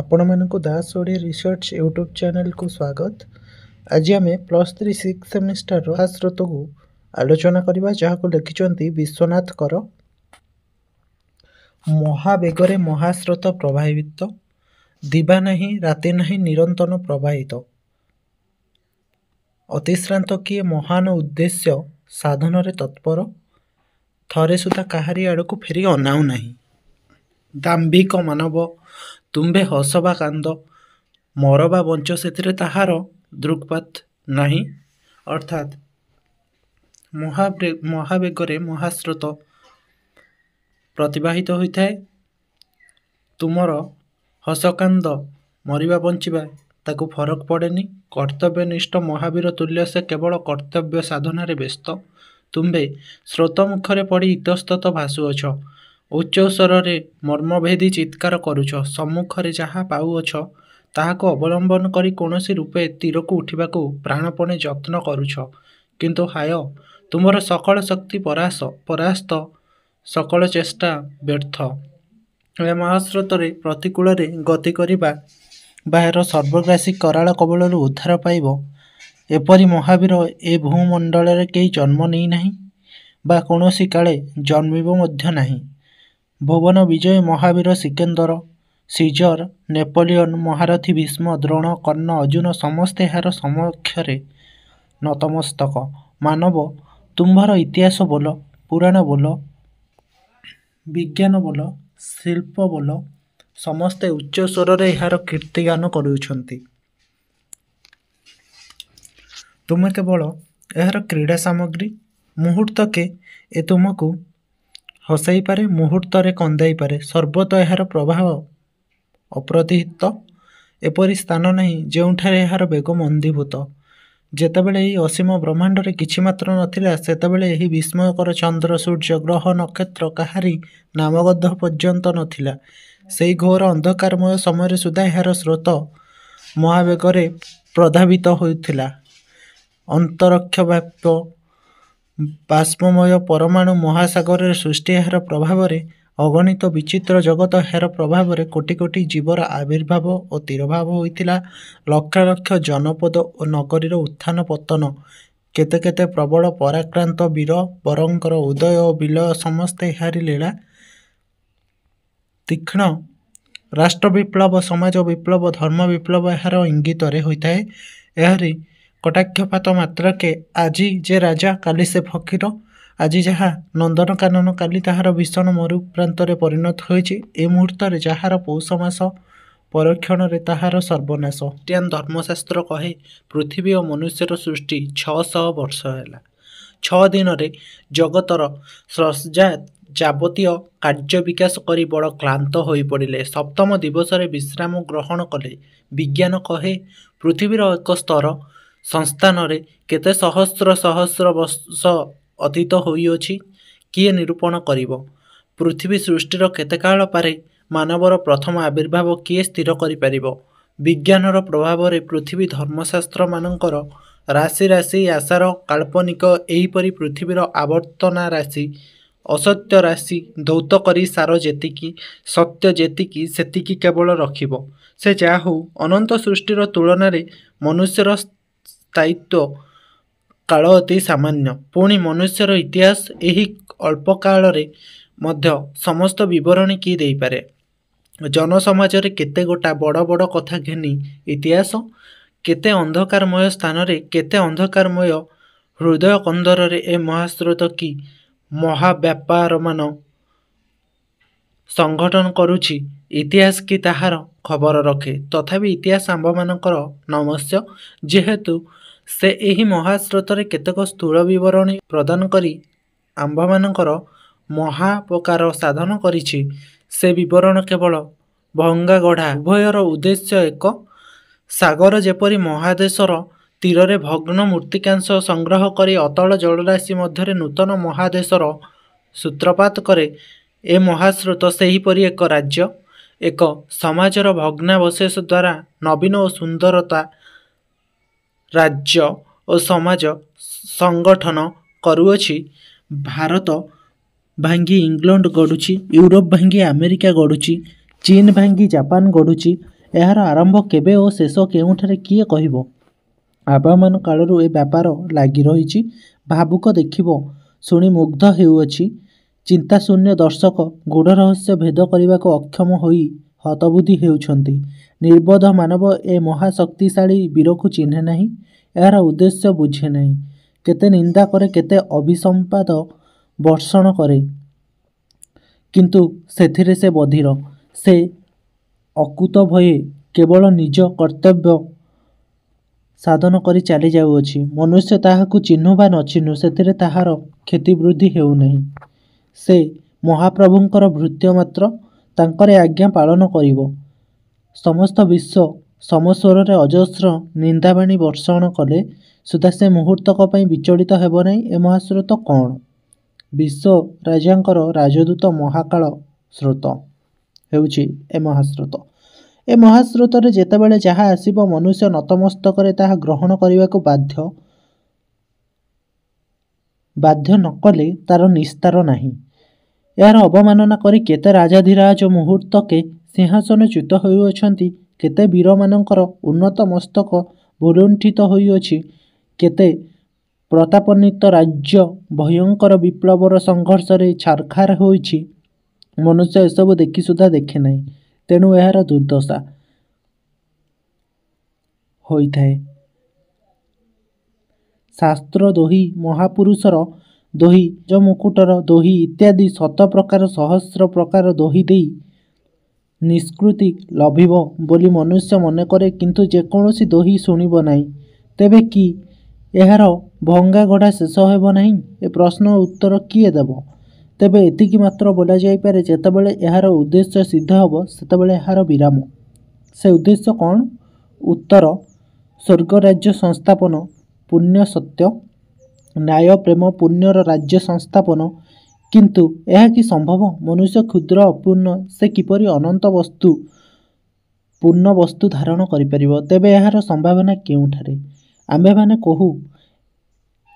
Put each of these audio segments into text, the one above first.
ଆପଣମାନଙ୍କୁ Das Odia research YouTube ଚ୍ୟାନେଲକୁ ସ୍ୱାଗତ। ଆଜି ଆମେ +3 6th ସେମିଷ୍ଟରର ମହାସ୍ରୋତକୁ ଆଲୋଚନା କରିବା, ଯାହାକୁ ଲେଖିଛନ୍ତି ବିଶ୍ୱନାଥ କର। ମହାବେଗରେ ମହାସ୍ରୋତ ପ୍ରବାହିତ, ଦିବା ନାହିଁ ରାତି ନାହିଁ ନିରନ୍ତର ପ୍ରବାହିତ। ଅତିଶ୍ରାନ୍ତ କିଏ ମହାନ ଉଦ୍ଦେଶ୍ୟ ସାଧନରେ ତତ୍ପର, ଥରେ ସୁଦ୍ଧା କାହାରି ଆଡ଼କୁ ଫେରି ଅନାଉ ନାହିଁ। ଦାମ୍ଭିକ ମାନବ ତୁମ୍ଭେ ହସ ବା କାନ୍ଦ, ମର ବା ବଞ୍ଚ ସେଥିରେ ତାହାର ଦୃକ୍ପାତ ନାହିଁ। ଅର୍ଥାତ୍ ମହାବେଗରେ ମହାସ୍ରୋତ ପ୍ରତିବାହିତ ହୋଇଥାଏ। ତୁମର ହସକାନ୍ଦ, ମରିବା ବଞ୍ଚିବା ତାକୁ ଫରକ ପଡ଼େନି। କର୍ତ୍ତବ୍ୟନିଷ୍ଠ ମହାବୀର ତୁଲ୍ୟ ସେ କେବଳ କର୍ତ୍ତବ୍ୟ ସାଧନାରେ ବ୍ୟସ୍ତ। ତୁମ୍ଭେ ସ୍ରୋତ ମୁଖରେ ପଡ଼ି ଇତସ୍ତତ ଭାସୁଅଛ, ଉଚ୍ଚ ସ୍ୱରରେ ମର୍ମଭେଦୀ ଚିତ୍କାର କରୁଛ। ସମ୍ମୁଖରେ ଯାହା ପାଉଅଛ ତାହାକୁ ଅବଲମ୍ବନ କରି କୌଣସି ରୂପେ ତୀରକୁ ଉଠିବାକୁ ପ୍ରାଣପଣେ ଯତ୍ନ କରୁଛ, କିନ୍ତୁ ହାୟ ତୁମର ସକଳ ଶକ୍ତି ପରାସ୍ତ, ସକଳ ଚେଷ୍ଟା ବ୍ୟର୍ଥ। ଏ ମହାସ୍ରୋତରେ ପ୍ରତିକୂଳରେ ଗତି କରିବା ବା ଏହାର ସର୍ବଗ୍ରାସୀ କରାଳ କବଳରୁ ଉଦ୍ଧାର ପାଇବ, ଏପରି ମହାବୀର ଏ ଭୂମଣ୍ଡଳରେ କେହି ଜନ୍ମ ନେଇନାହିଁ ବା କୌଣସି କାଳେ ଜନ୍ମିବ ମଧ୍ୟ ନାହିଁ। ଭୁବନ ବିଜୟୀ ମହାବୀର ସିକେନ୍ଦର, ସିଜର, ନେପୋଲିଅନ, ମହାରଥୀ ଭୀଷ୍ମ, ଦ୍ରୋଣ, କର୍ଣ୍ଣ, ଅର୍ଜୁନ ସମସ୍ତେ ଏହାର ସମକ୍ଷରେ ନତମସ୍ତକ। ମାନବ ତୁମ୍ଭର ଇତିହାସ ବୋଲ, ପୁରାଣ ବୋଲ, ବିଜ୍ଞାନ ବୋଲ, ଶିଳ୍ପ ବୋଲ, ସମସ୍ତେ ଉଚ୍ଚ ସ୍ୱରରେ ଏହାର କୀର୍ତ୍ତିଗାନ କରୁଛନ୍ତି। ତୁମେ କେବଳ ଏହାର କ୍ରୀଡ଼ା ସାମଗ୍ରୀ। ମୁହୂର୍ତ୍ତକେ ଏ ତୁମକୁ ହସାଇପାରେ, ମୁହୂର୍ତ୍ତରେ କନ୍ଦାଇପାରେ। ସର୍ବତ୍ର ଏହାର ପ୍ରଭାବ ଅପ୍ରତିହତ। ଏପରି ସ୍ଥାନ ନାହିଁ ଯେଉଁଠାରେ ଏହାର ବେଗ ମନ୍ଦୀଭୂତ। ଯେତେବେଳେ ଏହି ଅସୀମ ବ୍ରହ୍ମାଣ୍ଡରେ କିଛି ମାତ୍ର ନଥିଲା, ସେତେବେଳେ ଏହି ବିସ୍ମୟକର ଚନ୍ଦ୍ର, ସୂର୍ଯ୍ୟ, ଗ୍ରହ, ନକ୍ଷତ୍ର କାହାରି ନାମଗନ୍ଧ ପର୍ଯ୍ୟନ୍ତ ନଥିଲା। ସେହି ଘୋର ଅନ୍ଧକାରମୟ ସମୟରେ ସୁଦ୍ଧା ଏହାର ସ୍ରୋତ ମହାବେଗରେ ପ୍ରଧାବିତ ହେଉଥିଲା। ଅନ୍ତରୀକ୍ଷବ୍ୟାପ୍ତ ବାଷ୍ପମୟ ପରମାଣୁ ମହାସାଗରରେ ସୃଷ୍ଟି ଏହାର ପ୍ରଭାବରେ, ଅଗଣିତ ବିଚିତ୍ର ଜଗତ ଏହାର ପ୍ରଭାବରେ, କୋଟି କୋଟି ଜୀବର ଆବିର୍ଭାବ ଓ ତିରୋଭାବ ହୋଇଥିଲା। ଲକ୍ଷ ଲକ୍ଷ ଜନପଦ ଓ ନଗରୀର ଉତ୍ଥାନ ପତନ, କେତେ କେତେ ପ୍ରବଳ ପରାକ୍ରାନ୍ତ ବୀର ବରଙ୍କର ଉଦୟ ଓ ବିଲୟ ସମସ୍ତେ ଏହାରି ଲୀଳା। ତୀକ୍ଷ୍ଣ ରାଷ୍ଟ୍ର ବିପ୍ଳବ, ସମାଜ ବିପ୍ଳବ, ଧର୍ମ ବିପ୍ଳବ ଏହାର ଇଙ୍ଗିତରେ ହୋଇଥାଏ। ଏହାରି କଟାକ୍ଷପାତ ମାତ୍ରକେ ଆଜି ଯେ ରାଜା କାଲି ସେ ଫକୀର, ଆଜି ଯାହା ନନ୍ଦନକାନନ କାଲି ତାହାର ଭୀଷଣ ମରୁପ୍ରାନ୍ତରେ ପରିଣତ ହୋଇଛି। ଏ ମୁହୂର୍ତ୍ତରେ ଯାହାର ପୌଷ ମାସ, ପରକ୍ଷଣରେ ତାହାର ସର୍ବନାଶ। ଖ୍ରୀଷ୍ଟିଆନ ଧର୍ମଶାସ୍ତ୍ର କହେ, ପୃଥିବୀ ଓ ମନୁଷ୍ୟର ସୃଷ୍ଟି 600 ବର୍ଷ ହେଲା। 6 ଦିନରେ ଜଗତର ସ୍ରଷ୍ଟା ଯାବତୀୟ କାର୍ଯ୍ୟ ବିକାଶ କରି ବଡ଼ କ୍ଳାନ୍ତ ହୋଇପଡ଼ିଲେ। 7ମ ଦିବସରେ ବିଶ୍ରାମ ଗ୍ରହଣ କଲେ। ବିଜ୍ଞାନ କହେ, ପୃଥିବୀର ଏକ ସ୍ତର ସଂସ୍ଥାନରେ କେତେ ସହସ୍ର ସହସ୍ର ବର୍ଷ ଅତୀତ ହୋଇଅଛି, କିଏ ନିରୂପଣ କରିବ? ପୃଥିବୀ ସୃଷ୍ଟିର କେତେ କାଳ ପାରେ ମାନବର ପ୍ରଥମ ଆବିର୍ଭାବ କିଏ ସ୍ଥିର କରିପାରିବ? ବିଜ୍ଞାନର ପ୍ରଭାବରେ ପୃଥିବୀ ଧର୍ମଶାସ୍ତ୍ରମାନଙ୍କର ରାଶି ରାଶି ଆଶାର କାଳ୍ପନିକ, ଏହିପରି ପୃଥିବୀର ଆବର୍ତ୍ତନା ରାଶି, ଅସତ୍ୟ ରାଶି ଧୌତ କରି ସାର ଯେତିକି, ସତ୍ୟ ଯେତିକି ସେତିକି କେବଳ ରଖିବ। ସେ ଯାହା ହେଉ, ଅନନ୍ତ ସୃଷ୍ଟିର ତୁଳନାରେ ମନୁଷ୍ୟର ସ୍ଥାୟିତ୍ୱ କାଳ ଅତି ସାମାନ୍ୟ। ପୁଣି ମନୁଷ୍ୟର ଇତିହାସ, ଏହି ଅଳ୍ପ କାଳରେ ମଧ୍ୟ ସମସ୍ତ ବିବରଣୀ କିଏ ଦେଇପାରେ? ଜନସମାଜରେ କେତେ ଗୋଟା ବଡ଼ ବଡ଼ କଥା ଘେନି ଇତିହାସ, କେତେ ଅନ୍ଧକାରମୟ ସ୍ଥାନରେ, କେତେ ଅନ୍ଧକାରମୟ ହୃଦୟ କନ୍ଦରରେ ଏ ମହାସ୍ରୋତ କି ମହାବ୍ୟାପାରମାନ ସଂଗଠନ କରୁଛି, ଇତିହାସ କି ତାହାର ଖବର ରଖେ। ତଥାପି ଇତିହାସ ଆମ୍ଭମାନଙ୍କର ନମସ୍ୟ, ଯେହେତୁ ସେ ଏହି ମହାସ୍ରୋତରେ କେତେକ ସ୍ଥୂଳ ବିବରଣୀ ପ୍ରଦାନ କରି ଆମ୍ଭମାନଙ୍କର ମହାପକାର ସାଧନ କରିଛି। ସେ ବିବରଣ କେବଳ ଭଙ୍ଗାଗଢ଼ା, ଉଭୟର ଉଦ୍ଦେଶ୍ୟ ଏକ। ସାଗର ଯେପରି ମହାଦେଶର ତୀରରେ ଭଗ୍ନ ମୃତ୍ତିକାଂଶ ସଂଗ୍ରହ କରି ଅତଳ ଜଳରାଶି ମଧ୍ୟରେ ନୂତନ ମହାଦେଶର ସୂତ୍ରପାତ କରେ, ଏ ମହାସ୍ରୋତ ସେହିପରି ଏକ ରାଜ୍ୟ, ଏକ ସମାଜର ଭଗ୍ନାବଶେଷ ଦ୍ୱାରା ନବୀନ ଓ ସୁନ୍ଦରତା ରାଜ୍ୟ ଓ ସମାଜ ସଂଗଠନ କରୁଅଛି। ଭାରତ ଭାଙ୍ଗି ଇଂଲଣ୍ଡ ଗଢ଼ୁଛି, ୟୁରୋପ ଭାଙ୍ଗି ଆମେରିକା ଗଢ଼ୁଛି, ଚୀନ ଭାଙ୍ଗି ଜାପାନ ଗଢ଼ୁଛି, ଏହାର ଆରମ୍ଭ କେବେ ଓ ଶେଷ କେଉଁଠାରେ କିଏ କହିବ? ଆବାମାନ କାଳରୁ ଏ ବ୍ୟାପାର ଲାଗି ରହିଛି। ଭାବୁକ ଦେଖିବ, ଶୁଣି ମୁଗ୍ଧ ହେଉଅଛି। ଚିନ୍ତାଶୂନ୍ୟ ଦର୍ଶକ ଗୂଢ଼ ରହସ୍ୟ ଭେଦ କରିବାକୁ ଅକ୍ଷମ ହୋଇ ହତବୁଦ୍ଧି ହେଉଛନ୍ତି। ନିର୍ବୋଧ ମାନବ ଏ ମହାଶକ୍ତିଶାଳୀ ବୀରକୁ ଚିହ୍ନେ ନାହିଁ, ଏହାର ଉଦ୍ଦେଶ୍ୟ ବୁଝେ ନାହିଁ। କେତେ ନିନ୍ଦା କରେ, କେତେ ଅଭିସମ୍ପାଦ ବର୍ଷଣ କରେ, କିନ୍ତୁ ସେଥିରେ ସେ ବଧିର। ସେ ଅକୁତ ଭୟରେ କେବଳ ନିଜ କର୍ତ୍ତବ୍ୟ ସାଧନ କରି ଚାଲି ଯାଉଅଛି। ମନୁଷ୍ୟ ତାହାକୁ ଚିହ୍ନୁ ବା ନ ଚିହ୍ନୁ, ସେଥିରେ ତାହାର କ୍ଷତିବୃଦ୍ଧି ହେଉନାହିଁ। ସେ ମହାପ୍ରଭୁଙ୍କର ଭୃତ୍ୟ ମାତ୍ର, ତାଙ୍କରି ଆଜ୍ଞା ପାଳନ କରିବ। ସମସ୍ତ ବିଶ୍ୱ ସମସ୍ୱରରେ ଅଜସ୍ର ନିନ୍ଦାବାଣୀ ବର୍ଷଣ କଲେ ସୁଦ୍ଧା ସେ ମୁହୂର୍ତ୍ତକ ପାଇଁ ବିଚଳିତ ହେବ ନାହିଁ। ଏ ମହାସ୍ରୋତ କ'ଣ? ବିଶ୍ୱ ରାଜାଙ୍କର ରାଜଦୂତ ମହାକାଳ ସ୍ରୋତ ହେଉଛି ଏ ମହାସ୍ରୋତ। ଏ ମହାସ୍ରୋତରେ ଯେତେବେଳେ ଯାହା ଆସିବ, ମନୁଷ୍ୟ ନତମସ୍ତକରେ ତାହା ଗ୍ରହଣ କରିବାକୁ ବାଧ୍ୟ ନ କଲେ ତାର ନିସ୍ତାର ନାହିଁ। ଏହାର ଅବମାନନା କରି କେତେ ରାଜାଧିରାଜ ମୁହୂର୍ତ୍ତକେ ସିଂହାସନଚ୍ୟୁତ ହେଉଅଛନ୍ତି, କେତେ ବୀରମାନଙ୍କର ଉନ୍ନତ ମସ୍ତକ ଭୂଲୁଣ୍ଠିତ ହୋଇଅଛି, କେତେ ପ୍ରତାପାନ୍ୱିତ ରାଜ୍ୟ ଭୟଙ୍କର ବିପ୍ଳବର ସଂଘର୍ଷରେ ଛାରଖାର ହୋଇଛି। ମନୁଷ୍ୟ ଏସବୁ ଦେଖି ସୁଦ୍ଧା ଦେଖେ ନାହିଁ, ତେଣୁ ଏହାର ଦୁର୍ଦ୍ଦଶା ହୋଇଥାଏ। ଶାସ୍ତ୍ର ଦୋହି, ମହାପୁରୁଷର ଦୋହି, ରାଜମୁକୁଟର ଦୋହି ଇତ୍ୟାଦି ଶତ ପ୍ରକାର ସହସ୍ର ପ୍ରକାର ଦୋହି ଦେଇ ନିଷ୍କୃତି ଲଭିବ ବୋଲି ମନୁଷ୍ୟ ମନେ କରେ, କିନ୍ତୁ ଯେକୌଣସି ଦୋହି ଶୁଣିବ ନାହିଁ। ତେବେ କି ଏହାର ଭଙ୍ଗାଗଢ଼ା ଶେଷ ହେବ ନାହିଁ? ଏ ପ୍ରଶ୍ନର ଉତ୍ତର କିଏ ଦେବ? ତେବେ ଏତିକି ମାତ୍ର ବୋଲାଯାଇପାରେ, ଯେତେବେଳେ ଏହାର ଉଦ୍ଦେଶ୍ୟ ସିଦ୍ଧ ହେବ, ସେତେବେଳେ ଏହାର ବିରାମ। ସେ ଉଦ୍ଦେଶ୍ୟ କ'ଣ? ଉତ୍ତର ସ୍ୱର୍ଗରାଜ୍ୟ ସଂସ୍ଥାପନ, ପୁଣ୍ୟ ସତ୍ୟ ନ୍ୟାୟ ପ୍ରେମ ପୁଣ୍ୟର ରାଜ୍ୟ ସଂସ୍ଥାପନ। କିନ୍ତୁ ଏହା କି ସମ୍ଭବ? ମନୁଷ୍ୟ କ୍ଷୁଦ୍ର ଅପୂର୍ଣ୍ଣ, ସେ କିପରି ଅନନ୍ତ ବସ୍ତୁ ପୂର୍ଣ୍ଣ ବସ୍ତୁ ଧାରଣ କରିପାରିବ? ତେବେ ଏହାର ସମ୍ଭାବନା କେଉଁଠାରେ? ଆମ୍ଭେମାନେ କହୁ,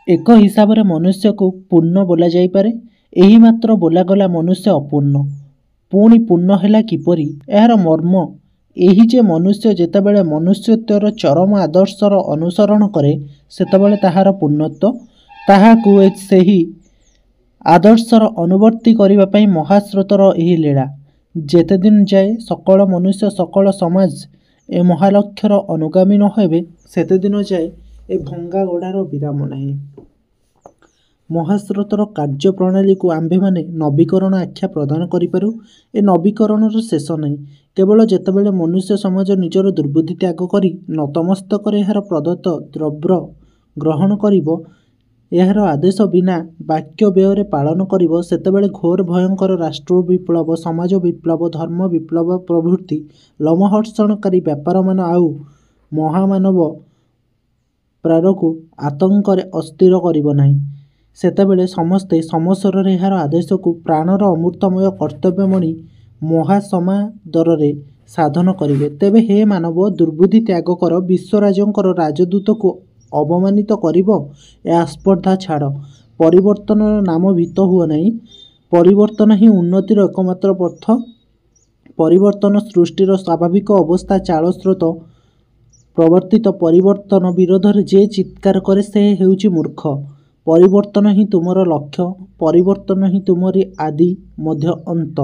ଏକ ହିସାବରେ ମନୁଷ୍ୟକୁ ପୂର୍ଣ୍ଣ ବୋଲାଯାଇପାରେ। ଏହି ମାତ୍ର ବୋଲାଗଲା ମନୁଷ୍ୟ ଅପୂର୍ଣ୍ଣ। ପୁଣି ପୂର୍ଣ୍ଣ ହେଲା କିପରି? ଏହାର ମର୍ମ ଏହି ଯେ, ମନୁଷ୍ୟ ଯେତେବେଳେ ମନୁଷ୍ୟତ୍ୱର ଚରମ ଆଦର୍ଶର ଅନୁସରଣ କରେ, ସେତେବେଳେ ତାହାର ପୂର୍ଣ୍ଣତ୍ୱ। ତାହାକୁ ସେହି ଆଦର୍ଶର ଅନୁବର୍ତ୍ତୀ କରିବା ପାଇଁ ମହାସ୍ରୋତର ଏହି ଲୀଳା। ଯେତେଦିନ ଯାଏ ସକଳ ମନୁଷ୍ୟ, ସକଳ ସମାଜ ଏ ମହାଲକ୍ଷ୍ୟର ଅନୁଗାମୀ ନ ହେବେ, ସେତେଦିନ ଯାଏ ଏ ଭଙ୍ଗାଗଢ଼ାର ବିରାମ ନାହିଁ। ମହାସ୍ରୋତର କାର୍ଯ୍ୟପ୍ରଣାଳୀକୁ ଆମ୍ଭେମାନେ ନବୀକରଣ ଆଖ୍ୟା ପ୍ରଦାନ କରିପାରୁ। ଏ ନବୀକରଣର ଶେଷ ନାହିଁ। କେବଳ ଯେତେବେଳେ ମନୁଷ୍ୟ ସମାଜ ନିଜର ଦୁର୍ବୁଦ୍ଧି ତ୍ୟାଗ କରି ନତମସ୍ତକରେ ଏହାର ପ୍ରଦତ୍ତ ଦ୍ରବ୍ୟ ଗ୍ରହଣ କରିବ, ଏହାର ଆଦେଶ ବିନା ବାକ୍ୟ ବ୍ୟୟରେ ପାଳନ କରିବ, ସେତେବେଳେ ଘୋର ଭୟଙ୍କର ରାଷ୍ଟ୍ର ବିପ୍ଳବ, ସମାଜ ବିପ୍ଳବ, ଧର୍ମ ବିପ୍ଳବ ପ୍ରଭୃତି ଲୋମହର୍ଷଣକାରୀ ବ୍ୟାପାରମାନ ଆଉ ମହାମାନବ ପ୍ରାଣକୁ ଆତଙ୍କରେ ଅସ୍ଥିର କରିବ ନାହିଁ। ସେତେବେଳେ ସମସ୍ତେ ସମସ୍ୱରରେ ଏହାର ଆଦେଶକୁ ପ୍ରାଣର ଅମୃତମୟ କର୍ତ୍ତବ୍ୟ ମଣି ମହାସମାଦରରେ ସାଧନ କରିବେ। ତେବେ ହେ ମାନବ, ଦୁର୍ବୁଦ୍ଧି ତ୍ୟାଗ କର। ବିଶ୍ୱରାଜଙ୍କର ରାଜଦୂତକୁ ଅବମାନିତ କରିବ, ଏ ଆସ୍ପର୍ଦ୍ଧା ଛାଡ଼। ପରିବର୍ତ୍ତନର ନାମ ଭୀତ ହୁଅ ନାହିଁ। ପରିବର୍ତ୍ତନ ହିଁ ଉନ୍ନତିର ଏକମାତ୍ର ପଥ। ପରିବର୍ତ୍ତନ ସୃଷ୍ଟିର ସ୍ୱାଭାବିକ ଅବସ୍ଥା। ଚାଳସ୍ରୋତ ପ୍ରବର୍ତ୍ତିତ ପରିବର୍ତ୍ତନ ବିରୋଧରେ ଯେ ଚିତ୍କାର କରେ, ସେ ହେଉଛି ମୂର୍ଖ। ପରିବର୍ତ୍ତନ ହିଁ ତୁମର ଲକ୍ଷ୍ୟ, ପରିବର୍ତ୍ତନ ହିଁ ତୁମରି ଆଦି ମଧ୍ୟ ଅନ୍ତ।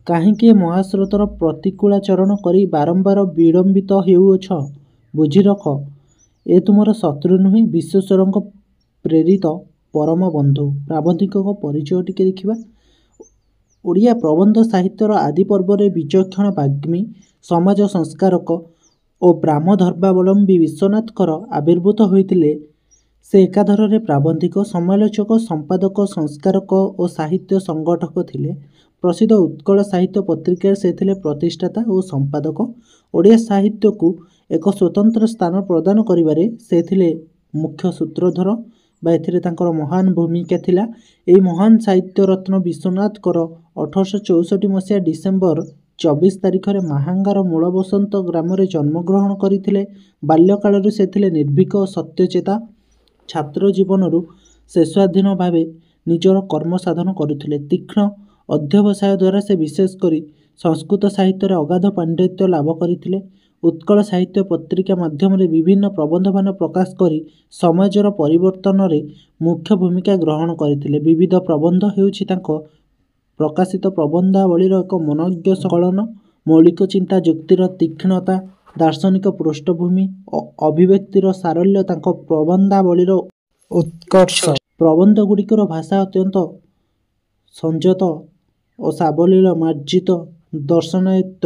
କାହିଁକି ଏ ମହାସ୍ରୋତର ପ୍ରତିକୂଳାଚରଣ କରି ବାରମ୍ବାର ବିଳମ୍ବିତ ହେଉଅଛ? ବୁଝି ରଖ, ଏ ତୁମର ଶତ୍ରୁ ନୁହେଁ, ବିଶ୍ୱେଶ୍ୱରଙ୍କ ପ୍ରେରିତ ପରମ ବନ୍ଧୁ। ପ୍ରାବନ୍ଧିକଙ୍କ ପରିଚୟ ଟିକେ ଦେଖିବା। ଓଡ଼ିଆ ପ୍ରବନ୍ଧ ସାହିତ୍ୟର ଆଦି ପର୍ବରେ ବିଚକ୍ଷଣ ବାଗ୍ମୀ, ସମାଜ ସଂସ୍କାରକ ଓ ବ୍ରାହ୍ମଧର୍ମାବଲମ୍ବୀ ବିଶ୍ୱନାଥଙ୍କର ଆବିର୍ଭୂତ ହୋଇଥିଲେ। ସେ ଏକାଧାରରେ ପ୍ରାବନ୍ଧିକ, ସମାଲୋଚକ, ସମ୍ପାଦକ, ସଂସ୍କାରକ ଓ ସାହିତ୍ୟ ସଂଗଠକ ଥିଲେ। ପ୍ରସିଦ୍ଧ ଉତ୍କଳ ସାହିତ୍ୟ ପତ୍ରିକାରେ ସେ ଥିଲେ ପ୍ରତିଷ୍ଠାତା ଓ ସମ୍ପାଦକ। ଓଡ଼ିଆ ସାହିତ୍ୟକୁ ଏକ ସ୍ୱତନ୍ତ୍ର ସ୍ଥାନ ପ୍ରଦାନ କରିବାରେ ସେ ଥିଲେ ମୁଖ୍ୟ ସୂତ୍ରଧର, ବା ଏଥିରେ ତାଙ୍କର ମହାନ ଭୂମିକା ଥିଲା। ଏହି ମହାନ ସାହିତ୍ୟରତ୍ନ ବିଶ୍ୱନାଥଙ୍କର 1864 ମସିହା ଡିସେମ୍ବର 24 ତାରିଖରେ ମାହାଙ୍ଗାର ମୂଳବସନ୍ତ ଗ୍ରାମରେ ଜନ୍ମଗ୍ରହଣ କରିଥିଲେ। ବାଲ୍ୟକାଳରୁ ସେ ଥିଲେ ନିର୍ଭୀକ ଓ ସତ୍ୟଚେତା। ଛାତ୍ର ଜୀବନରୁ ସେ ସ୍ୱାଧୀନ ଭାବେ ନିଜର କର୍ମ ସାଧନ କରୁଥିଲେ। ତୀକ୍ଷ୍ଣ ଅଧ୍ୟବସାୟ ଦ୍ୱାରା ସେ ବିଶେଷ କରି ସଂସ୍କୃତ ସାହିତ୍ୟରେ ଅଗାଧ ପାଣ୍ଡିତ୍ୟ ଲାଭ କରିଥିଲେ। ଉତ୍କଳ ସାହିତ୍ୟ ପତ୍ରିକା ମାଧ୍ୟମରେ ବିଭିନ୍ନ ପ୍ରବନ୍ଧମାନ ପ୍ରକାଶ କରି ସମାଜର ପରିବର୍ତ୍ତନରେ ମୁଖ୍ୟ ଭୂମିକା ଗ୍ରହଣ କରିଥିଲେ। ବିବିଧ ପ୍ରବନ୍ଧ ହେଉଛି ତାଙ୍କ ପ୍ରକାଶିତ ପ୍ରବନ୍ଧାବଳୀର ଏକ ମନୋଜ୍ଞ ସଂକଳନ। ମୌଳିକ ଚିନ୍ତା, ଯୁକ୍ତିର ତୀକ୍ଷ୍ଣତା, ଦାର୍ଶନିକ ପୃଷ୍ଠଭୂମି ଓ ଅଭିବ୍ୟକ୍ତିର ସାରଲ୍ୟ ତାଙ୍କ ପ୍ରବନ୍ଧାବଳୀର ଉତ୍କର୍ଷ। ପ୍ରବନ୍ଧଗୁଡ଼ିକର ଭାଷା ଅତ୍ୟନ୍ତ ସଂଯତ ଓ ସାବଲୀଳ ମାର୍ଜିତ। ଦର୍ଶନାୟତ୍ତ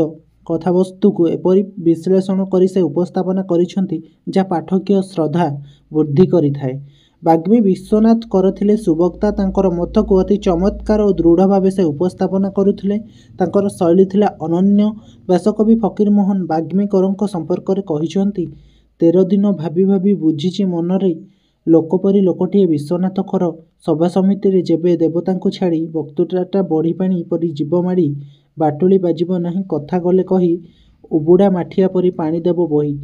କଥାବସ୍ତୁକୁ ଏପରି ବିଶ୍ଳେଷଣ କରି ସେ ଉପସ୍ଥାପନା କରିଛନ୍ତି ଯାହା ପାଠକୀୟ ଶ୍ରଦ୍ଧା ବୃଦ୍ଧି କରିଥାଏ। ବାଗ୍ମୀ ବିଶ୍ୱନାଥ କର ଥିଲେ ସୁବକ୍ତା। ତାଙ୍କର ମତକୁ ଅତି ଚମତ୍କାର ଓ ଦୃଢ଼ ଭାବେ ସେ ଉପସ୍ଥାପନା କରୁଥିଲେ। ତାଙ୍କର ଶୈଳୀ ଥିଲା ଅନନ୍ୟ। ବ୍ୟାସକବି ଫକୀରମୋହନ ବାଗ୍ମୀ କରଙ୍କ ସମ୍ପର୍କରେ କହିଛନ୍ତି, 13 ଦିନ ଭାବି ଭାବି ବୁଝିଛି ମନରେ, ଲୋକପରି ଲୋକଟିଏ ବିଶ୍ୱନାଥ କର। ସଭା ସମିତିରେ ଯେବେ ଦେବତାଙ୍କୁ ଛାଡ଼ି ବକ୍ତୃତାଟା ବଢ଼ିପାଣି ପରି ଯିବ ମାଡ଼ି, ବାଟୁଳି ବାଜିବ ନାହିଁ କଥା ଗଲେ କହି, ଉବୁଡ଼ା ମାଠିଆ ପରି ପାଣି ଦେବ ବୋହି।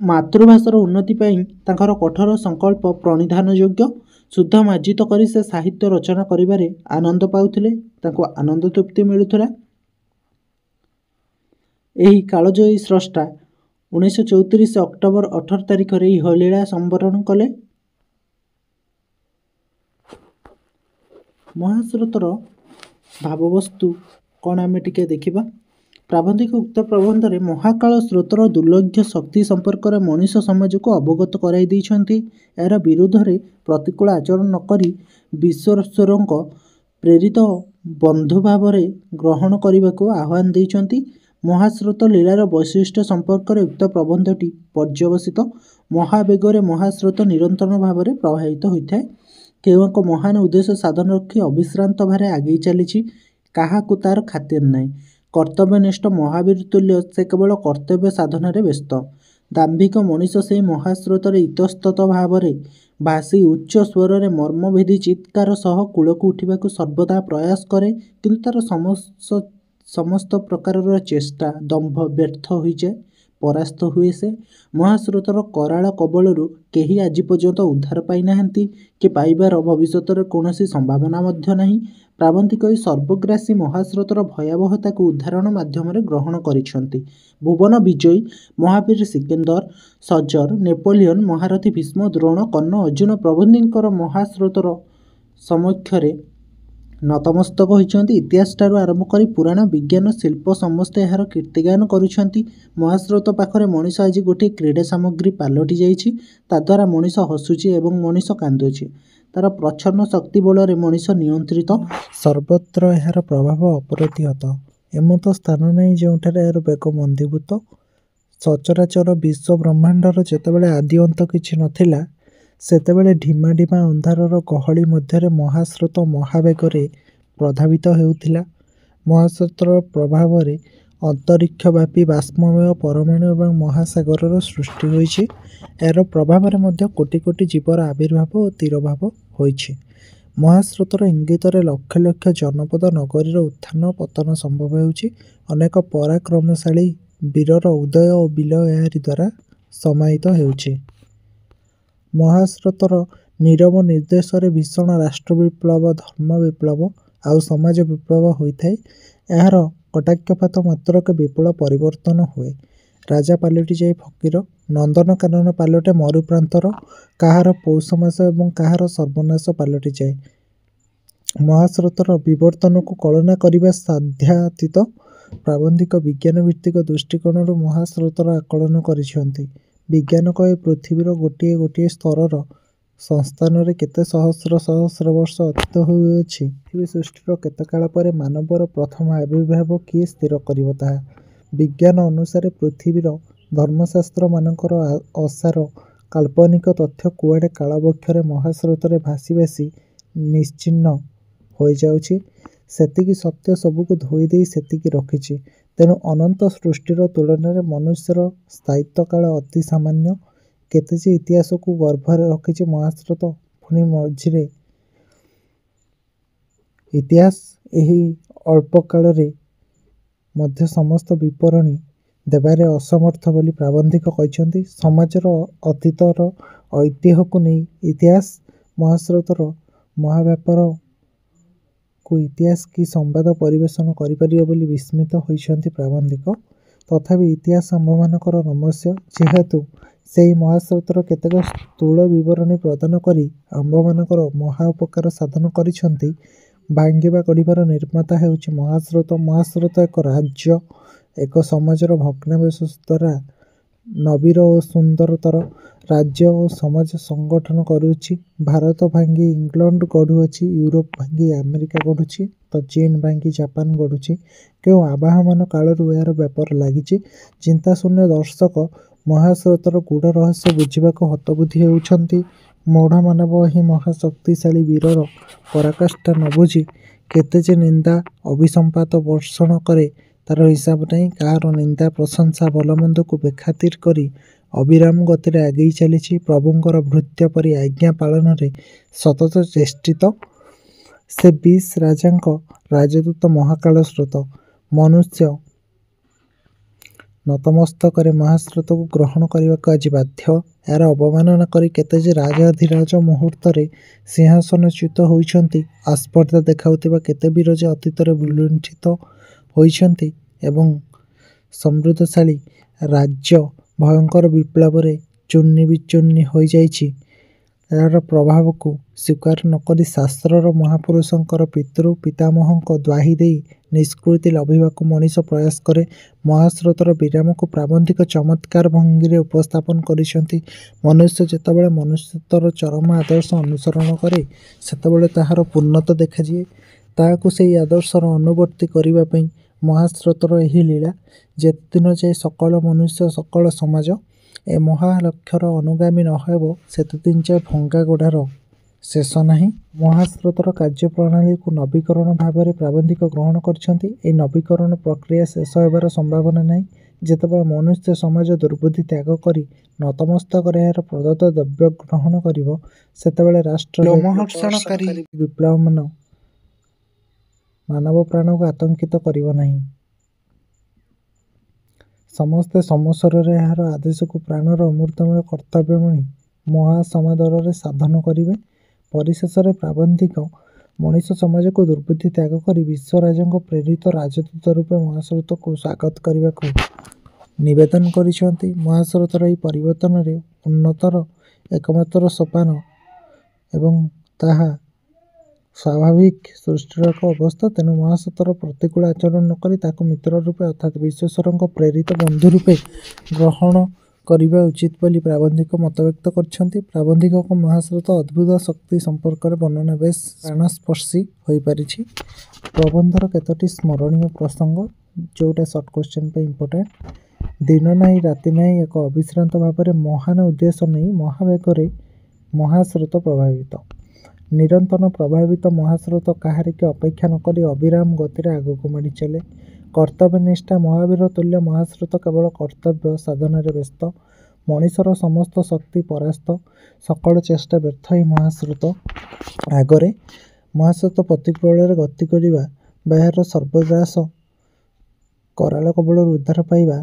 ମାତୃଭାଷାର ଉନ୍ନତି ପାଇଁ ତାଙ୍କର କଠୋର ସଂକଳ୍ପ ପ୍ରଣିଧାନଯୋଗ୍ୟ। ଶୁଦ୍ଧ ମାର୍ଜିତ କରି ସେ ସାହିତ୍ୟ ରଚନା କରିବାରେ ଆନନ୍ଦ ପାଉଥିଲେ। ତାଙ୍କୁ ଆନନ୍ଦ ତୃପ୍ତି ମିଳୁଥିଲା। ଏହି କାଳଜୟୀ ସ୍ରଷ୍ଟା 1934 ଅକ୍ଟୋବର 18 ତାରିଖରେ ଇହଲୀଳା ସମ୍ବରଣ କଲେ। ମହାସ୍ରୋତର ଭାବବସ୍ତୁ କ'ଣ ଆମେ ଟିକେ ଦେଖିବା। ପ୍ରାବନ୍ଧିକ ଉକ୍ତ ପ୍ରବନ୍ଧରେ ମହାକାଳ ସ୍ରୋତର ଦୁର୍ଲଭ୍ୟ ଶକ୍ତି ସମ୍ପର୍କରେ ମଣିଷ ସମାଜକୁ ଅବଗତ କରାଇ ଦେଇଛନ୍ତି। ଏହାର ବିରୁଦ୍ଧରେ ପ୍ରତିକୂଳ ଆଚରଣ ନ କରି ବିଶ୍ୱସ୍ୱରଙ୍କ ପ୍ରେରିତ ବନ୍ଧୁ ଭାବରେ ଗ୍ରହଣ କରିବାକୁ ଆହ୍ୱାନ ଦେଇଛନ୍ତି। ମହାସ୍ରୋତ ଲୀଳାର ବୈଶିଷ୍ଟ୍ୟ ସମ୍ପର୍କରେ ଉକ୍ତ ପ୍ରବନ୍ଧଟି ପର୍ଯ୍ୟବସିତ। ମହାବେଗରେ ମହାସ୍ରୋତ ନିରନ୍ତର ଭାବରେ ପ୍ରବାହିତ ହୋଇଥାଏ। କେଉଁ ଏକ ମହାନ ଉଦ୍ଦେଶ୍ୟ ସାଧନ ରଖି ଅବିଶ୍ରାନ୍ତ ଭାରେ ଆଗେଇ ଚାଲିଛି। କାହାକୁ ତାର ଖାତିର ନାହିଁ। କର୍ତ୍ତବ୍ୟନିଷ୍ଠ ମହାବୀର ତୁଲ୍ୟ ସେ କେବଳ କର୍ତ୍ତବ୍ୟ ସାଧନାରେ ବ୍ୟସ୍ତ। ଦାମ୍ଭିକ ମଣିଷ ସେହି ମହାସ୍ରୋତରେ ଇତସ୍ତତ ଭାବରେ ଭାସି ଉଚ୍ଚ ସ୍ୱରରେ ମର୍ମଭେଦୀ ଚିତ୍କାର ସହ କୂଳକୁ ଉଠିବାକୁ ସର୍ବଦା ପ୍ରୟାସ କରେ। କିନ୍ତୁ ତାର ସମସ୍ତ ପ୍ରକାରର ଚେଷ୍ଟା, ଦମ୍ଭ ବ୍ୟର୍ଥ ହୋଇଯାଏ। ପରାସ୍ତ ହୁଏ ସେ। ମହାସ୍ରୋତର କରାଳ କବଳରୁ କେହି ଆଜି ପର୍ଯ୍ୟନ୍ତ ଉଦ୍ଧାର ପାଇନାହାନ୍ତି କି ପାଇବାର ଭବିଷ୍ୟତରେ କୌଣସି ସମ୍ଭାବନା ମଧ୍ୟ ନାହିଁ। ପ୍ରାବନ୍ଧିକ ଏହି ସର୍ବଗ୍ରାସୀ ମହାସ୍ରୋତର ଭୟାବହତାକୁ ଉଦାହରଣ ମାଧ୍ୟମରେ ଗ୍ରହଣ କରିଛନ୍ତି। ଭୁବନ ବିଜୟୀ ମହାବୀର ସିକନ୍ଦର, ସଜର, ନେପୋଲିଅନ, ମହାରଥୀ ଭୀଷ୍ମ, ଦ୍ରୋଣ, କର୍ଣ୍ଣ, ଅର୍ଜୁନ ପ୍ରଭୃତିଙ୍କର ମହାସ୍ରୋତର ସମକ୍ଷରେ ନତମସ୍ତକ ହୋଇଛନ୍ତି। ଇତିହାସଠାରୁ ଆରମ୍ଭ କରି ପୁରାଣ, ବିଜ୍ଞାନ, ଶିଳ୍ପ ସମସ୍ତେ ଏହାର କୀର୍ତ୍ତିଗାନ କରୁଛନ୍ତି। ମହାସ୍ରୋତ ପାଖରେ ମଣିଷ ଆଜି ଗୋଟିଏ କ୍ରୀଡ଼ା ସାମଗ୍ରୀ ପାଲଟି ଯାଇଛି। ତାଦ୍ୱାରା ମଣିଷ ହସୁଛି ଏବଂ ମଣିଷ କାନ୍ଦୁଛି। ତାର ପ୍ରଚ୍ଛନ୍ନ ଶକ୍ତି ବଳରେ ମଣିଷ ନିୟନ୍ତ୍ରିତ। ସର୍ବତ୍ର ଏହାର ପ୍ରଭାବ ଅପ୍ରତିହତ। ଏମତ ସ୍ଥାନ ନାହିଁ ଯେଉଁଠାରେ ଏହାର ବେଗ ମନ୍ଦୀଭୂତ। ସଚରାଚର ବିଶ୍ୱ ବ୍ରହ୍ମାଣ୍ଡର ଯେତେବେଳେ ଆଦି ଅନ୍ତ କିଛି ନଥିଲା, ସେତେବେଳେ ଢିମା ଢିମା ଅନ୍ଧାରର ଗହଳି ମଧ୍ୟରେ ମହାସ୍ରୋତ ମହାବେଗରେ ପ୍ରଧାବିତ ହେଉଥିଲା। ମହାସ୍ରୋତର ପ୍ରଭାବରେ ଅନ୍ତରିକ୍ଷବ୍ୟାପୀ ବାଷ୍ପମୟ ପରମାଣୁ ଏବଂ ମହାସାଗରର ସୃଷ୍ଟି ହୋଇଛି। ଏହାର ପ୍ରଭାବରେ ମଧ୍ୟ କୋଟି କୋଟି ଜୀବର ଆବିର୍ଭାବ ଓ ତିରୋଭାବ ହୋଇଛି। ମହାସ୍ରୋତର ଇଙ୍ଗିତରେ ଲକ୍ଷ ଲକ୍ଷ ଜନପଦ ନଗରୀର ଉତ୍ଥାନ ପତନ ସମ୍ଭବ ହେଉଛି। ଅନେକ ପରାକ୍ରମଶାଳୀ ବୀରର ଉଦୟ ଓ ବିଲୟ ଏହାରି ଦ୍ୱାରା ସମାହିତ ହେଉଛି। ମହାସ୍ରୋତର ନୀରବ ନିର୍ଦ୍ଦେଶରେ ଭୀଷଣ ରାଷ୍ଟ୍ର ବିପ୍ଳବ, ଧର୍ମ ବିପ୍ଳବ ଆଉ ସମାଜ ବିପ୍ଳବ ହୋଇଥାଏ। ଏହାର କଟାକ୍ଷପାତ ମାତ୍ରକେ ବିପୁଳ ପରିବର୍ତ୍ତନ ହୁଏ। ରାଜା ପାଲଟି ଯାଏ ଫକୀର, ନନ୍ଦନକାନନ ପାଲଟେ ମରୁପ୍ରାନ୍ତର, କାହାର ପୌଷ ମାସ ଏବଂ କାହାର ସର୍ବନାଶ ପାଲଟିଯାଏ। ମହାସ୍ରୋତର ବିବର୍ତ୍ତନକୁ କଳନା କରିବା ସାଧ୍ୟାତୀତ। ପ୍ରାବନ୍ଧିକ ବିଜ୍ଞାନ ଭିତ୍ତିକ ଦୃଷ୍ଟିକୋଣରୁ ମହାସ୍ରୋତର ଆକଳନ କରିଛନ୍ତି। ବିଜ୍ଞାନ କହେ ପୃଥିବୀର ଗୋଟିଏ ଗୋଟିଏ ସ୍ତରର ସଂସ୍ଥାନରେ କେତେ ସହସ୍ର ସହସ୍ର ବର୍ଷ ଅତୀତ ହୋଇଅଛି। ପୃଥିବୀ ସୃଷ୍ଟିର କେତେ କାଳ ପରେ ମାନବର ପ୍ରଥମ ଆବିର୍ଭାବ କିଏ ସ୍ଥିର କରିବ ତାହା। ବିଜ୍ଞାନ ଅନୁସାରେ ପୃଥିବୀର ଧର୍ମଶାସ୍ତ୍ରମାନଙ୍କର ଅସାର କାଳ୍ପନିକ ତଥ୍ୟ କୁଆଡ଼େ କାଳବକ୍ଷରେ ମହାସ୍ରୋତରେ ଭାସି ଭାସି ନିଶ୍ଚିହ୍ନ ହୋଇଯାଉଛି। ସେତିକି ସତ୍ୟ ସବୁକୁ ଧୋଇଦେଇ ସେତିକି ରଖିଛି। ତେଣୁ ଅନନ୍ତ ସୃଷ୍ଟିର ତୁଳନାରେ ମନୁଷ୍ୟର ସ୍ଥାୟିତ୍ୱକାଳ ଅତି ସାମାନ୍ୟ। କେତେ ଯେ ଇତିହାସକୁ ଗର୍ଭରେ ରଖିଛି ମହାସ୍ରୋତ। ପୁଣି ମଝିରେ ଇତିହାସ ଏହି ଅଳ୍ପ କାଳରେ ମଧ୍ୟ ସମସ୍ତ ବିବରଣୀ ଦେବାରେ ଅସମର୍ଥ ବୋଲି ପ୍ରାବନ୍ଧିକ କହିଛନ୍ତି। ସମାଜର ଅତୀତର ଐତିହ୍ୟକୁ ନେଇ ଇତିହାସ ମହାସ୍ରୋତର ମହାବ୍ୟାପାରକୁ ତାକୁ ଇତିହାସ କି ସମ୍ବାଦ ପରିବେଷଣ କରିପାରିବ ବୋଲି ବିସ୍ମିତ ହୋଇଛନ୍ତି ପ୍ରାବନ୍ଧିକ। ତଥାପି ଇତିହାସ ଆମ୍ଭମାନଙ୍କର ନମସ୍ୟ, ଯେହେତୁ ସେହି ମହାସ୍ରୋତର କେତେକ ସ୍ଥୂଳ ବିବରଣୀ ପ୍ରଦାନ କରି ଆମ୍ଭମାନଙ୍କର ମହା ଉପକାର ସାଧନ କରିଛନ୍ତି। ଭାଙ୍ଗିବା ଗଢ଼ିବାର ନିର୍ମାତା ହେଉଛି ମହାସ୍ରୋତ। ମହାସ୍ରୋତ ଏକ ରାଜ୍ୟ, ଏକ ସମାଜର ଭଗ୍ନାବଶେଷ ଦ୍ୱାରା ନବୀର ଓ ସୁନ୍ଦରତର ରାଜ୍ୟ ଓ ସମାଜ ସଂଗଠନ କରୁଛି। ଭାରତ ଭାଙ୍ଗି ଇଂଲଣ୍ଡ ଗଢ଼ୁଅଛି, ୟୁରୋପ ଭାଙ୍ଗି ଆମେରିକା ଗଢ଼ୁଛି, ତ ଚୀନ ଭାଙ୍ଗି ଜାପାନ ଗଢ଼ୁଛି। କେଉଁ ଆବାହମାନ କାଳରୁ ଏହାର ବ୍ୟାପାର ଲାଗିଛି। ଚିନ୍ତାଶୂନ୍ୟ ଦର୍ଶକ ମହାସ୍ରୋତର ଗୂଢ଼ ରହସ୍ୟ ବୁଝିବାକୁ ହତବୁଦ୍ଧି ହେଉଛନ୍ତି। ମୌଢ଼ ମାନବ ଏହି ମହାଶକ୍ତିଶାଳୀ ବୀରର ପରାକାଷ୍ଠା ନ ବୁଝି କେତେ ଯେ ନିନ୍ଦା ଅଭିସମ୍ପାତ ବର୍ଷଣ କରେ, ତାର ହିସାବ ନାହିଁ। କାହାର ନିନ୍ଦା ପ୍ରଶଂସା ଭଲମନ୍ଦକୁ ବେଖାତିର କରି ଅବିରାମ ଗତିରେ ଆଗେଇ ଚାଲିଛି। ପ୍ରଭୁଙ୍କର ଭୃତ୍ୟ ପରି ଆଜ୍ଞା ପାଳନରେ ସତତ ଚେଷ୍ଟିତ ସେ ବିଶ ରାଜାଙ୍କ ରାଜଦୂତ ମହାକାଳ ସ୍ରୋତ। ମନୁଷ୍ୟ ନତମସ୍ତକରେ ମହାସ୍ରୋତକୁ ଗ୍ରହଣ କରିବାକୁ ଆଜି ବାଧ୍ୟ। ଏହାର ଅବମାନନା କରି କେତେ ଯେ ରାଜାଧିରାଜ ମୁହୂର୍ତ୍ତରେ ସିଂହାସନଚ୍ୟୁତ ହୋଇଛନ୍ତି। ଆସ୍ପର୍ଦ୍ଧା ଦେଖାଉଥିବା କେତେ ବୀର ଯେ ଅତୀତରେ ଲୁଣ୍ଠିତ ହୋଇଛନ୍ତି ଏବଂ ସମୃଦ୍ଧଶାଳୀ ରାଜ୍ୟ ଭୟଙ୍କର ବିପ୍ଳବରେ ଚୂର୍ଣ୍ଣି ବିଚୂର୍ଣ୍ଣି ହୋଇଯାଇଛି, ଏହାର ପ୍ରଭାବକୁ ସ୍ୱୀକାର ନ କରି ଶାସ୍ତ୍ରର ମହାପୁରୁଷଙ୍କର ପିତୃ ପିତାମହଙ୍କ ଦ୍ୱାହି ଦେଇ ନିଷ୍କୃତି ଲଭିବାକୁ ମଣିଷ ପ୍ରୟାସ କରେ। ମହାସ୍ରୋତର ବିରାମକୁ ପ୍ରାବନ୍ଧିକ ଚମତ୍କାର ଭଙ୍ଗୀରେ ଉପସ୍ଥାପନ କରିଛନ୍ତି। ମନୁଷ୍ୟ ଯେତେବେଳେ ମନୁଷ୍ୟତ୍ୱର ଚରମ ଆଦର୍ଶ ଅନୁସରଣ କରେ, ସେତେବେଳେ ତାହାର ପୂର୍ଣ୍ଣତା ଦେଖାଦିଏ। ତାହାକୁ ସେହି ଆଦର୍ଶର ଅନୁବର୍ତ୍ତୀ କରିବା ପାଇଁ ମହାସ୍ରୋତର ଏହି ଲୀଳା। ଯେତେଦିନ ଯାଏ ସକଳ ମନୁଷ୍ୟ ସକଳ ସମାଜ ଏ ମହାଲକ୍ଷ୍ୟର ଅନୁଗାମୀ ନ ହେବ, ସେତେଦିନ ଯାଏ ଭଙ୍ଗା ଗଢ଼ାର ଶେଷ ନାହିଁ। ମହାସ୍ରୋତର କାର୍ଯ୍ୟପ୍ରଣାଳୀକୁ ନବୀକରଣ ଭାବରେ ପ୍ରାବନ୍ଧିକ ଗ୍ରହଣ କରିଛନ୍ତି। ଏହି ନବୀକରଣ ପ୍ରକ୍ରିୟା ଶେଷ ହେବାର ସମ୍ଭାବନା ନାହିଁ। ଯେତେବେଳେ ମନୁଷ୍ୟ ସମାଜ ଦୁର୍ବୁଦ୍ଧି ତ୍ୟାଗ କରି ନତମସ୍ତକରେ ଏହାର ପ୍ରଦତ୍ତ ଦ୍ରବ୍ୟ ଗ୍ରହଣ କରିବ, ସେତେବେଳେ ରାଷ୍ଟ୍ର ଲୋମହର୍ଷଣକାରୀ ବିପ୍ଳବମାନ ମାନବ ପ୍ରାଣକୁ ଆତଙ୍କିତ କରିବ ନାହିଁ। ସମସ୍ତେ ସମସ୍ୱରରେ ଏହାର ଆଦେଶକୁ ପ୍ରାଣର ଅମୃତମୟ କର୍ତ୍ତବ୍ୟ ମଣି ମହାସମାଦରରେ ସାଧନ କରିବେ। ପରିଶେଷରେ ପ୍ରାବନ୍ଧିକ ମଣିଷ ସମାଜକୁ ଦୁର୍ବୁଦ୍ଧି ତ୍ୟାଗ କରି ବିଶ୍ୱରାଜାଙ୍କ ପ୍ରେରିତ ରାଜଦୂତ ରୂପେ ମହାସ୍ରୋତକୁ ସ୍ୱାଗତ କରିବାକୁ ନିବେଦନ କରିଛନ୍ତି। ମହାସ୍ରୋତର ଏହି ପରିବର୍ତ୍ତନରେ ଉନ୍ନତର ଏକମାତ୍ର ସୋପାନ ଏବଂ ତାହା ସ୍ୱାଭାବିକ ସୃଷ୍ଟିର ଏକ ଅବସ୍ଥା। ତେଣୁ ମହାସ୍ରୋତର ପ୍ରତିକୂଳ ଆଚରଣ ନ କରି ତାକୁ ମିତ୍ର ରୂପେ ଅର୍ଥାତ୍ ବିଶ୍ୱେଶ୍ୱରଙ୍କ ପ୍ରେରିତ ବନ୍ଧୁ ରୂପେ ଗ୍ରହଣ କରିବା ଉଚିତ ବୋଲି ପ୍ରାବନ୍ଧିକ ମତବ୍ୟକ୍ତ କରିଛନ୍ତି। ପ୍ରାବନ୍ଧିକଙ୍କ ମହାସ୍ରୋତ ଅଦ୍ଭୁତ ଶକ୍ତି ସମ୍ପର୍କରେ ବର୍ଣ୍ଣନା ବେଶ୍ ପ୍ରାଣସ୍ପର୍ଶୀ ହୋଇପାରିଛି। ପ୍ରବନ୍ଧର କେତୋଟି ସ୍ମରଣୀୟ ପ୍ରସଙ୍ଗ, ଯେଉଁଟା ସର୍ଟ କୋଶ୍ଚିନ୍ ପାଇଁ ଇମ୍ପୋର୍ଟାଣ୍ଟ। ଦିନ ନାହିଁ ରାତି ନାହିଁ, ଏକ ଅବିଶ୍ରାନ୍ତ ଭାବରେ ମହାନ ଉଦ୍ଦେଶ୍ୟ ନେଇ ମହାବେଗରେ ମହାସ୍ରୋତ ପ୍ରବାହିତ। ନିରନ୍ତର ପ୍ରବାହିତ ମହାସ୍ରୋତ କାହାରିକି ଅପେକ୍ଷା ନ କରି ଅବିରାମ ଗତିରେ ଆଗକୁ ମାଡ଼ି ଚାଲେ। କର୍ତ୍ତବ୍ୟନିଷ୍ଠ ମହାବୀର ତୁଲ୍ୟ ମହାସ୍ରୋତ କେବଳ କର୍ତ୍ତବ୍ୟ ସାଧନାରେ ବ୍ୟସ୍ତ। ମଣିଷର ସମସ୍ତ ଶକ୍ତି ପରାସ୍ତ, ସକଳ ଚେଷ୍ଟା ବ୍ୟର୍ଥ ଏହି ମହାସ୍ରୋତ ଆଗରେ। ମହାସ୍ରୋତ ପ୍ରତିକୂଳରେ ଗତି କରିବା ବା ଏହାର ସର୍ବଗ୍ରାସ କରାଳ କବଳରୁ ଉଦ୍ଧାର ପାଇବା,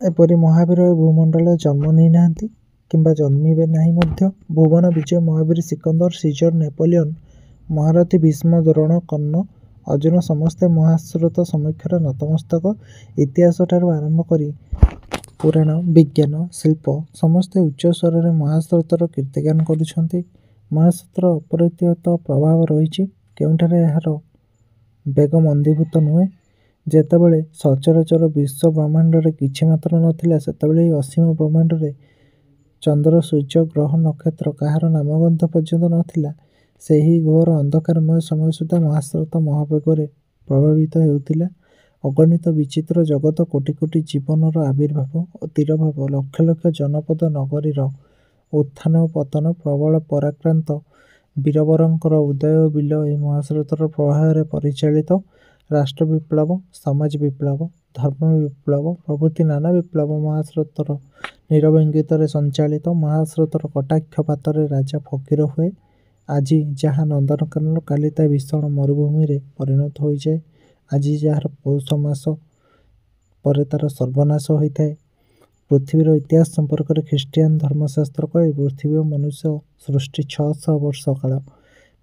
ଏପରି ମହାବୀର ଏ ଭୂମଣ୍ଡଳରେ ଜନ୍ମ ନେଇନାହାନ୍ତି କିମ୍ବା ଜନ୍ମିବେ ନାହିଁ ମଧ୍ୟ। ଭୁବନ ବିଜୟ ମହାବୀର ସିକନ୍ଦର, ସିଜର, ନେପୋଲିଅନ, ମହାରଥୀ ଭୀଷ୍ମ, ଦ୍ରୋଣ, କର୍ଣ୍ଣ, ଅର୍ଜୁନ ସମସ୍ତେ ମହାସ୍ରୋତ ସମକ୍ଷରେ ନତମସ୍ତକ। ଇତିହାସଠାରୁ ଆରମ୍ଭ କରି ପୁରାଣ, ବିଜ୍ଞାନ, ଶିଳ୍ପ ସମସ୍ତେ ଉଚ୍ଚ ସ୍ୱରରେ ମହାସ୍ରୋତର କୀର୍ତ୍ତିଗାନ କରୁଛନ୍ତି। ମହାସ୍ରୋତର ଅପରିତିତ ପ୍ରଭାବ ରହିଛି। କେଉଁଠାରେ ଏହାର ବେଗ ମନ୍ଦୀଭୂତ ନୁହେଁ। ଯେତେବେଳେ ସଚରାଚର ବିଶ୍ୱ ବ୍ରହ୍ମାଣ୍ଡରେ କିଛି ମାତ୍ର ନଥିଲା, ସେତେବେଳେ ଏହି ଅସୀମ ବ୍ରହ୍ମାଣ୍ଡରେ ଚନ୍ଦ୍ର, ସୂର୍ଯ୍ୟ, ଗ୍ରହ, ନକ୍ଷତ୍ର କାହାର ନାମଗନ୍ଧ ପର୍ଯ୍ୟନ୍ତ ନଥିଲା। ସେହି ଘୋର ଅନ୍ଧକାରମୟ ସମୟ ସୁଦ୍ଧା ମହାସ୍ରୋତ ମହାବେଗରେ ପ୍ରବାହିତ ହେଉଥିଲା। ଅଗଣିତ ବିଚିତ୍ର ଜଗତ, କୋଟି କୋଟି ଜୀବନର ଆବିର୍ଭାବ ଓ ତିରୋଭାବ, ଲକ୍ଷ ଲକ୍ଷ ଜନପଦ ନଗରୀର ଉତ୍ଥାନ ଓ ପତନ, ପ୍ରବଳ ପରାକ୍ରାନ୍ତ ବୀରବରଙ୍କର ଉଦୟ ଓ ବିଲୟ ଏହି ମହାସ୍ରୋତର ପ୍ରବାହରେ ପରିଚାଳିତ। ରାଷ୍ଟ୍ର ବିପ୍ଳବ, ସମାଜ ବିପ୍ଳବ, ଧର୍ମ ବିପ୍ଳବ ପ୍ରଭୃତି ନାନା ବିପ୍ଳବ ମହାସ୍ରୋତର ନୀରବ ଇଙ୍ଗିତରେ ସଞ୍ଚାଳିତ। ମହାସ୍ରୋତର କଟାକ୍ଷପାତରେ ରାଜା ଫକୀର ହୁଏ। ଆଜି ଯାହା ନନ୍ଦନକାନନ, କାଲି ତା ଭୀଷଣ ମରୁଭୂମିରେ ପରିଣତ ହୋଇଯାଏ। ଆଜି ଯାହାର ପୌଷ ମାସ, ପରେ ତାର ସର୍ବନାଶ ହୋଇଥାଏ। ପୃଥିବୀର ଇତିହାସ ସମ୍ପର୍କରେ ଖ୍ରୀଷ୍ଟିଆନ ଧର୍ମଶାସ୍ତ୍ର କହେ, ପୃଥିବୀ ଓ ମନୁଷ୍ୟ ସୃଷ୍ଟି 600 ବର୍ଷ କାଳ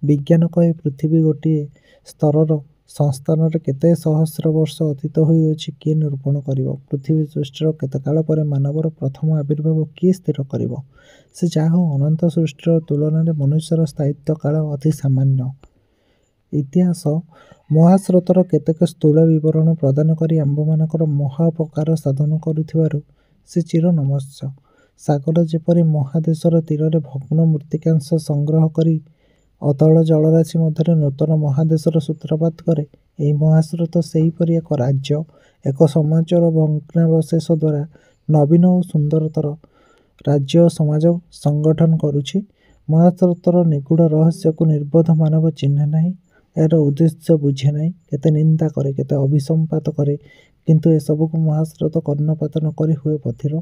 ବିଜ୍ଞାନ କହେ ପୃଥିବୀ ଗୋଟିଏ ସ୍ତରର ସଂସ୍ଥାନରେ କେତେ ସହସ୍ର ବର୍ଷ ଅତୀତ ହୋଇଅଛି କିଏ ନିରୂପଣ କରିବ? ପୃଥିବୀ ସୃଷ୍ଟିର କେତେ କାଳ ପରେ ମାନବର ପ୍ରଥମ ଆବିର୍ଭାବ କିଏ ସ୍ଥିର କରିବ? ସେ ଯାହା ହେଉ ଅନନ୍ତ ସୃଷ୍ଟିର ତୁଳନାରେ ମନୁଷ୍ୟର ସ୍ଥାୟିତ୍ୱ କାଳ ଅତି ସାମାନ୍ୟ। ଇତିହାସ ମହାସ୍ରୋତର କେତେକ ସ୍ଥୂଳ ବିବରଣ ପ୍ରଦାନ କରି ଆମ୍ଭମାନଙ୍କର ମହୋପକାର ସାଧନ କରୁଥିବାରୁ ସେ ଚିର ନମସ୍ୟ। ସାଗର ଯେପରି ମହାଦେଶର ତୀରରେ ଭଗ୍ନ ମୃତ୍ତିକାଂଶ ସଂଗ୍ରହ କରି ଅତଳ ଜଳରାଶି ମଧ୍ୟରେ ନୂତନ ମହାଦେଶର ସୂତ୍ରପାତ କରେ, ଏହି ମହାସ୍ରୋତ ସେହିପରି ଏକ ରାଜ୍ୟ, ଏକ ସମାଜର ଭଗ୍ନାବଶେଷ ଦ୍ୱାରା ନବୀନ ଓ ସୁନ୍ଦରତର ରାଜ୍ୟ ଓ ସମାଜ ସଂଗଠନ କରୁଛି। ମହାସ୍ରୋତର ନିଗୂଢ଼ ରହସ୍ୟକୁ ନିର୍ବୋଧ ମାନବ ଚିହ୍ନେ ନାହିଁ, ଏହାର ଉଦ୍ଦେଶ୍ୟ ବୁଝେ ନାହିଁ, କେତେ ନିନ୍ଦା କରେ, କେତେ ଅଭିସମ୍ପାତ କରେ, କିନ୍ତୁ ଏସବୁକୁ ମହାସ୍ରୋତ କର୍ଣ୍ଣପାତ ନ କରି ହୁଏ ବଧିର।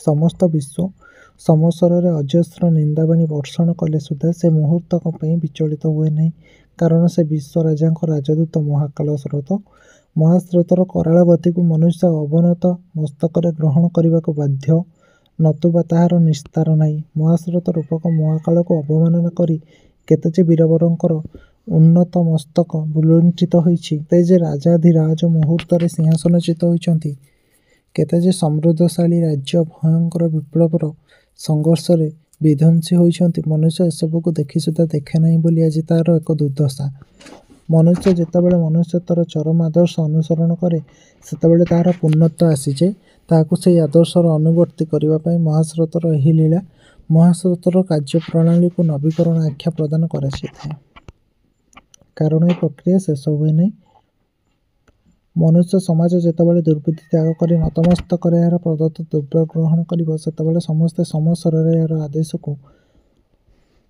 ସମସ୍ତ ବିଶ୍ୱ ସମସ୍ୱରରେ ଅଜସ୍ର ନିନ୍ଦାବାଣୀ ବର୍ଷଣ କଲେ ସୁଦ୍ଧା ସେ ମୁହୂର୍ତ୍ତକ ପାଇଁ ବିଚଳିତ ହୁଏ ନାହିଁ, କାରଣ ସେ ବିଶ୍ୱରାଜାଙ୍କ ରାଜଦୂତ ମହାକାଳ ସ୍ରୋତ। ମହାସ୍ରୋତର କରାଳ ଗତିକୁ ମନୁଷ୍ୟ ଅବନତ ମସ୍ତକରେ ଗ୍ରହଣ କରିବାକୁ ବାଧ୍ୟ, ନତୁବା ତାହାର ନିସ୍ତାର ନାହିଁ। ମହାସ୍ରୋତ ରୂପକ ମହାକାଳକୁ ଅବମାନନା କରି କେତେ ଯେ ବୀରବରଙ୍କର ଉନ୍ନତ ମସ୍ତକ ଲୁଣ୍ଠିତ ହୋଇଛି, କେତେ ଯେ ରାଜାଧିରାଜ ମୁହୂର୍ତ୍ତରେ ସିଂହାସନଚ୍ୟୁତ ହୋଇଛନ୍ତି, କେତେ ଯେ ସମୃଦ୍ଧଶାଳୀ ରାଜ୍ୟ ଭୟଙ୍କର ବିପ୍ଳବର ସଂଘର୍ଷରେ ବିଧ୍ୱଂସୀ ହୋଇଛନ୍ତି, ମନୁଷ୍ୟ ଏସବୁକୁ ଦେଖି ସୁଦ୍ଧା ଦେଖେ ନାହିଁ ବୋଲି ଆଜି ତାହାର ଏକ ଦୁର୍ଦ୍ଦଶା। ମନୁଷ୍ୟ ଯେତେବେଳେ ମନୁଷ୍ୟତ୍ୱର ଚରମ ଆଦର୍ଶ ଅନୁସରଣ କରେ, ସେତେବେଳେ ତାହାର ପୂର୍ଣ୍ଣତ୍ୱ ଆସିଯାଏ। ତାହାକୁ ସେହି ଆଦର୍ଶର ଅନୁବର୍ତ୍ତୀ କରିବା ପାଇଁ ମହାସ୍ରୋତର ଏହି ଲୀଳା। ମହାସ୍ରୋତର କାର୍ଯ୍ୟପ୍ରଣାଳୀକୁ ନବୀକରଣ ଆଖ୍ୟା ପ୍ରଦାନ କରାଯାଇଥାଏ, କାରଣ ଏ ପ୍ରକ୍ରିୟା ଶେଷ ହୁଏ ନାହିଁ। ମନୁଷ୍ୟ ସମାଜ ଯେତେବେଳେ ଦୁର୍ବୁଦ୍ଧି ତ୍ୟାଗ କରି ନତମସ୍ତକରେ ଏହାର ପ୍ରଦତ୍ତ ଦ୍ରବ୍ୟ ଗ୍ରହଣ କରିବ, ସେତେବେଳେ ସମସ୍ତେ ସମସ୍ୱରରେ ଏହାର ଆଦେଶକୁ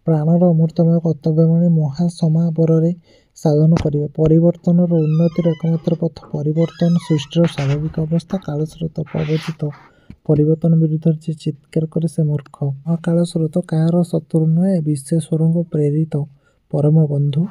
ପ୍ରାଣର ଅମୃତମୟ କର୍ତ୍ତବ୍ୟ ମାନି ମହାସମାବରରେ ସାଧନ କରିବେ। ପରିବର୍ତ୍ତନର ଉନ୍ନତିର ଏକମାତ୍ର ପଥ ପରିବର୍ତ୍ତନ। ସୃଷ୍ଟିର ସ୍ୱାଭାବିକ ଅବସ୍ଥା। କାଳସ୍ରୋତ ପ୍ରବର୍ତ୍ତିତ ପରିବର୍ତ୍ତନ ବିରୁଦ୍ଧରେ ଯେ ଚିତ୍କାର କରେ ସେ ମୂର୍ଖ। ମହାକାଳ ସ୍ରୋତ କାହାର ଶତ୍ରୁ ନୁହେଁ, ବିଶ୍ୱେଶ୍ୱରଙ୍କ ପ୍ରେରିତ ପରମ ବନ୍ଧୁ।